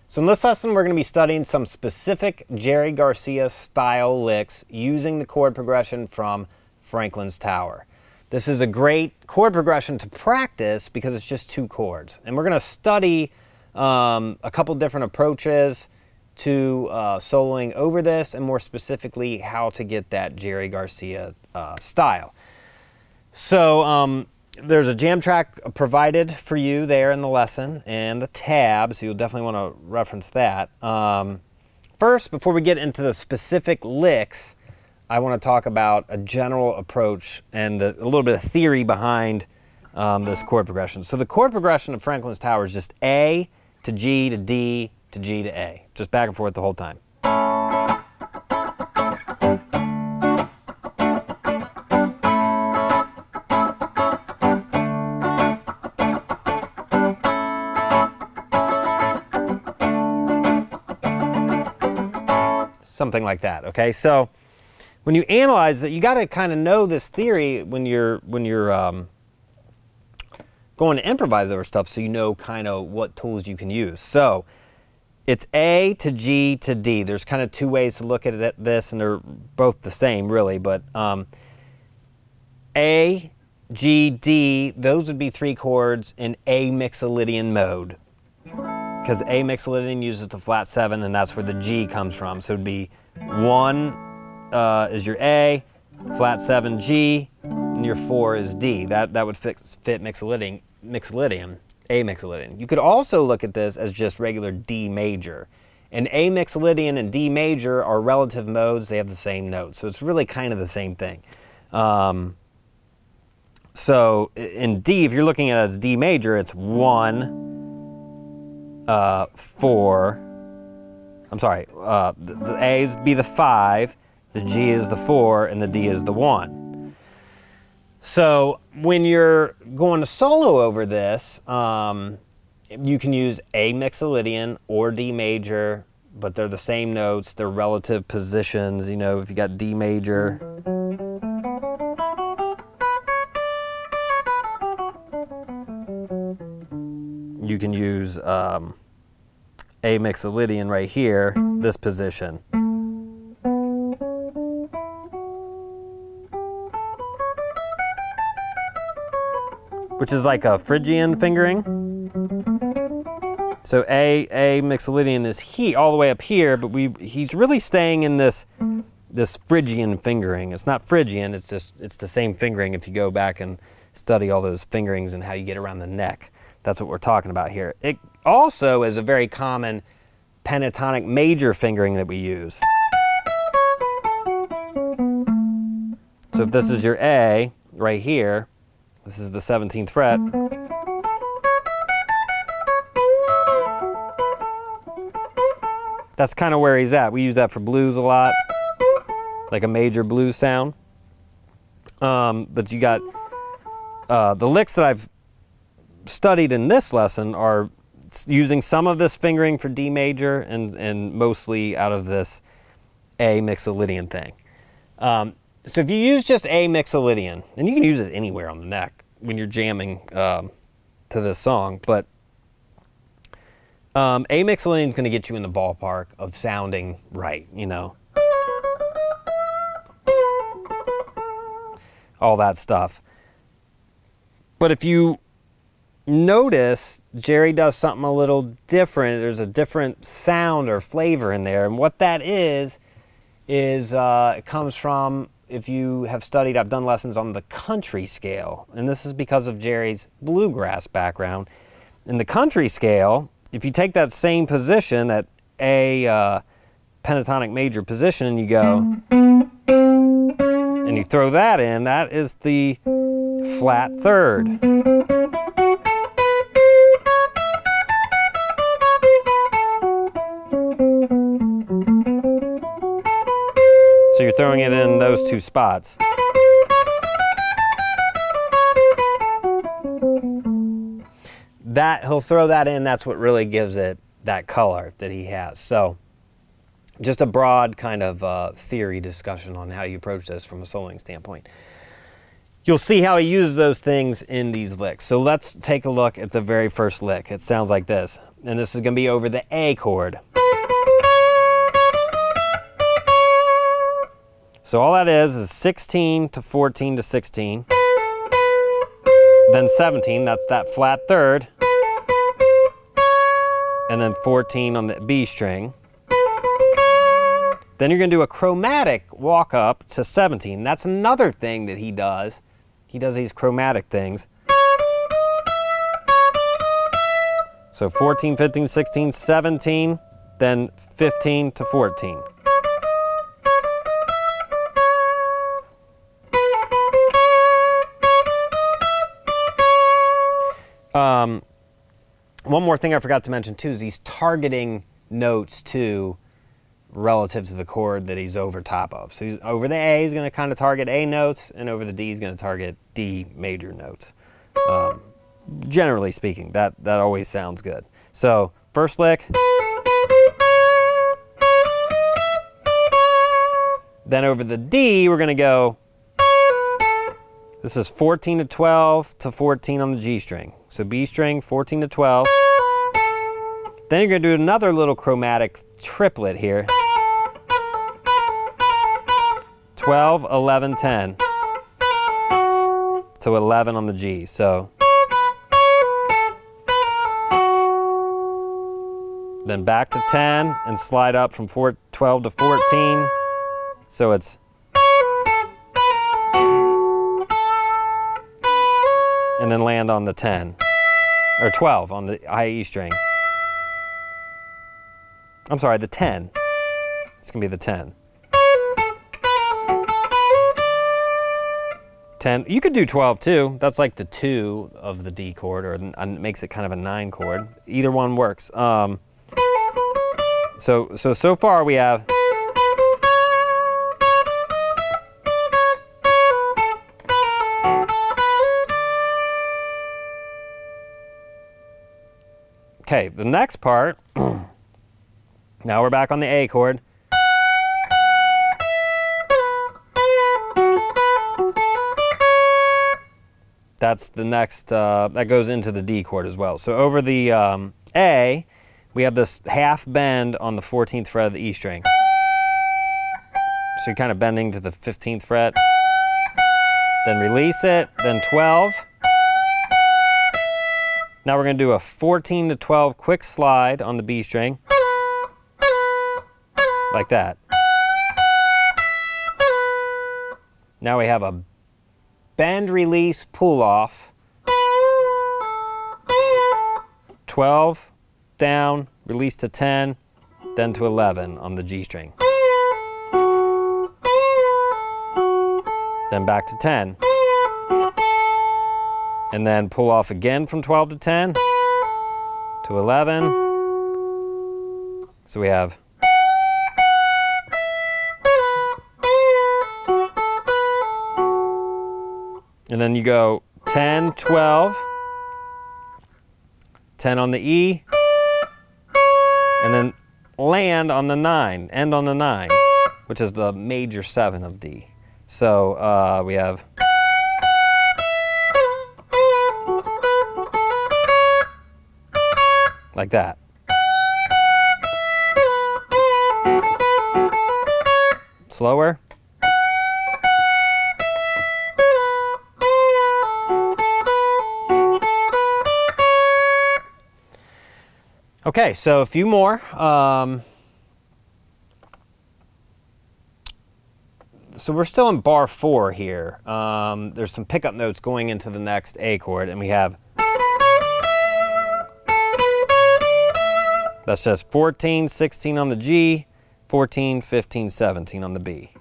So in this lesson, we're going to be studying some specific Jerry Garcia style licks using the chord progression from Franklin's Tower. This is a great chord progression to practice because it's just 2 chords. And we're going to study a couple different approaches to soloing over this, and more specifically, how to get that Jerry Garcia style. So there's a jam track provided for you there in the lesson and the tab, so you'll definitely want to reference that. First, before we get into the specific licks, I want to talk about a general approach and a little bit of theory behind this chord progression. So the chord progression of Franklin's Tower is just A to G to D to G to A, just back and forth the whole time. Something like that, okay? So when you analyze it, you got to kind of know this theory when you're going to improvise over stuff, so you know kind of what tools you can use. So it's A to G to D. There's kind of 2 ways to look at this, and they're both the same really, but A, G, D, those would be 3 chords in A mixolydian mode, because A mixolydian uses the flat 7, and that's where the G comes from. So it'd be 1 is your A, flat 7 G, and your 4 is D. That would fit mixolydian, A mixolydian. You could also look at this as just regular D major. And A mixolydian and D major are relative modes. They have the same notes. So it's really kind of the same thing. So in D, if you're looking at it as D major, it's 1, 4, I'm sorry, the A's be the 5, the G is the 4, and the D is the 1. So when you're going to solo over this, you can use A mixolydian or D major, but they're the same notes, they're relative positions. You know, if you got D major, you can use A mixolydian right here, this position. Which is like a Phrygian fingering. So A mixolydian is all the way up here, but he's really staying in this Phrygian fingering. It's not Phrygian, it's the same fingering if you go back and study all those fingerings and how you get around the neck. That's what we're talking about here. It also is a very common pentatonic major fingering that we use. So if this is your A right here, this is the 17th fret. That's kind of where he's at. We use that for blues a lot, like a major blues sound. But you got the licks that I've studied in this lesson are using some of this fingering for D major and mostly out of this A mixolydian thing. So if you use just A mixolydian, and you can use it anywhere on the neck when you're jamming to this song, but A mixolydian is going to get you in the ballpark of sounding right, you know. All that stuff. But if you notice, Jerry does something a little different. There's a different sound or flavor in there, and what that is it comes from, if you have studied, I've done lessons on the country scale, and this is because of Jerry's bluegrass background. In the country scale, if you take that same position, that A pentatonic major position, and you go and you throw that in, that is the flat 3rd. So you're throwing it in those 2 spots. that he'll throw that in. That's what really gives it that color that he has. So just a broad kind of theory discussion on how you approach this from a soloing standpoint. You'll see how he uses those things in these licks. So let's take a look at the very first lick. It sounds like this. And this is going to be over the A chord. So all that is 16 to 14 to 16. Then 17, that's that flat third. And then 14 on the B string. Then you're going to do a chromatic walk up to 17. That's another thing that he does. He does these chromatic things. So 14, 15, 16, 17, then 15 to 14. One more thing I forgot to mention too is he's targeting notes too relative to the chord that he's over top of. So he's over the A, he's going to kind of target A notes, and over the D, he's going to target D major notes. Generally speaking, that always sounds good. So first lick. Then over the D, we're going to go, this is 14 to 12 to 14 on the G string. So B string, 14 to 12. Then you're going to do another little chromatic triplet here. 12, 11, 10 to 11 on the G. So then back to 10 and slide up from 12 to 14. So it's and then land on the 10 or 12 on the high E string. I'm sorry, the 10. It's gonna be the 10. 10. You could do 12 too. That's like the 2 of the D chord, or makes it kind of a 9 chord. Either one works. So far we have okay, the next part, now we're back on the A chord. That's the next, that goes into the D chord as well. So over the A, we have this half bend on the 14th fret of the E string. So you're kind of bending to the 15th fret, then release it, then 12. Now we're going to do a 14 to 12 quick slide on the B string, like that. Now we have a bend, release, pull off, 12, down, release to 10, then to 11 on the G string. Then back to 10. And then pull off again from 12 to 10 to 11. So we have and then you go 10, 12, 10 on the E, and then land on the 9, end on the 9, which is the major 7 of D. So we have like that. Slower. Okay, so a few more. So we're still in bar 4 here. There's some pickup notes going into the next A chord, and we have, that's just 14, 16 on the G, 14, 15, 17 on the B.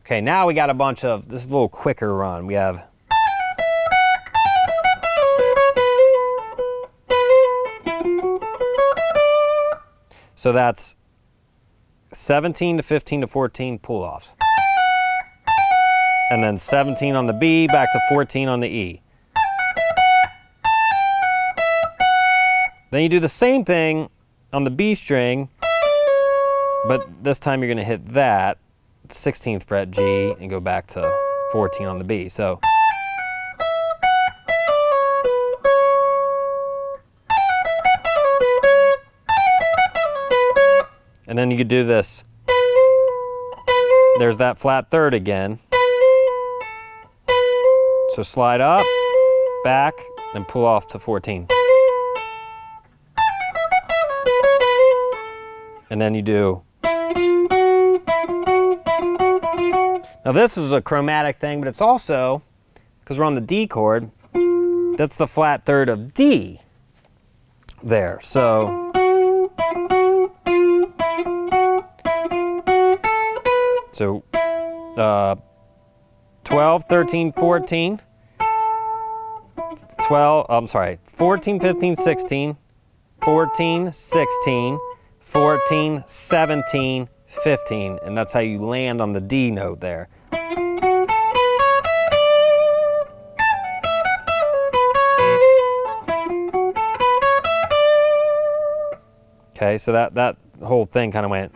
Okay, now we got a bunch of, this is a little quicker run. We have so that's 17 to 15 to 14 pull-offs. And then 17 on the B, back to 14 on the E. Then you do the same thing on the B string, but this time you're going to hit that 16th fret G and go back to 14 on the B. So and then you could do this. There's that flat third again. So slide up, back, and pull off to 14. And then you do. Now this is a chromatic thing, but it's also, because we're on the D chord, that's the flat third of D there. So 12, 13, 14, 14, 15, 16, 14, 16, 14, 17, 15, and that's how you land on the D note there. Okay, so that whole thing kind of went.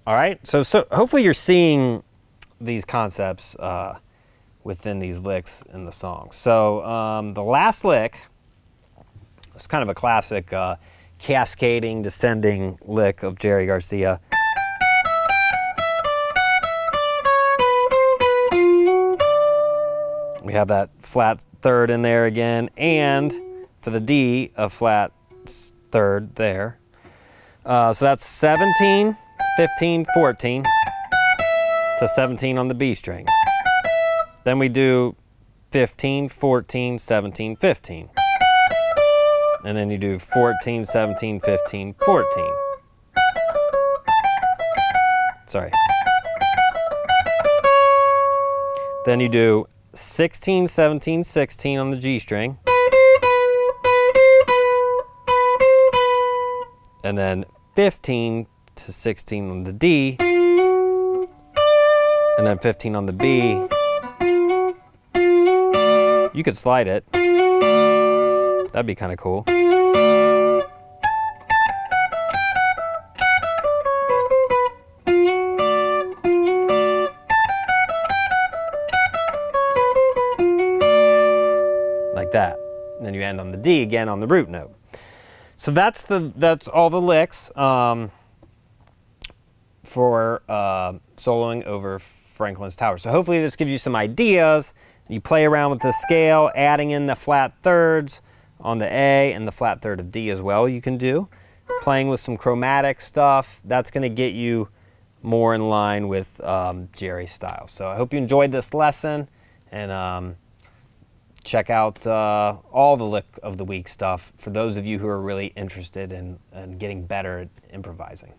All right, so hopefully you're seeing these concepts within these licks in the song. So the last lick is kind of a classic cascading, descending lick of Jerry Garcia. We have that flat third in there again, and for the D, a flat third there. So that's 17, 15, 14 to 17 on the B string. Then we do 15, 14, 17, 15. And then you do 14, 17, 15, 14. Sorry. Then you do 16, 17, 16 on the G string. And then 15 to 16 on the D, and then 15 on the B. You could slide it. That'd be kind of cool. Like that. And then you end on the D again on the root note. So that's all the licks for soloing over Franklin's Tower. So hopefully this gives you some ideas. You play around with the scale, adding in the flat thirds on the A and the flat third of D as well you can do. Playing with some chromatic stuff, that's going to get you more in line with Jerry's style. So I hope you enjoyed this lesson, and check out all the Lick of the Week stuff for those of you who are really interested in getting better at improvising.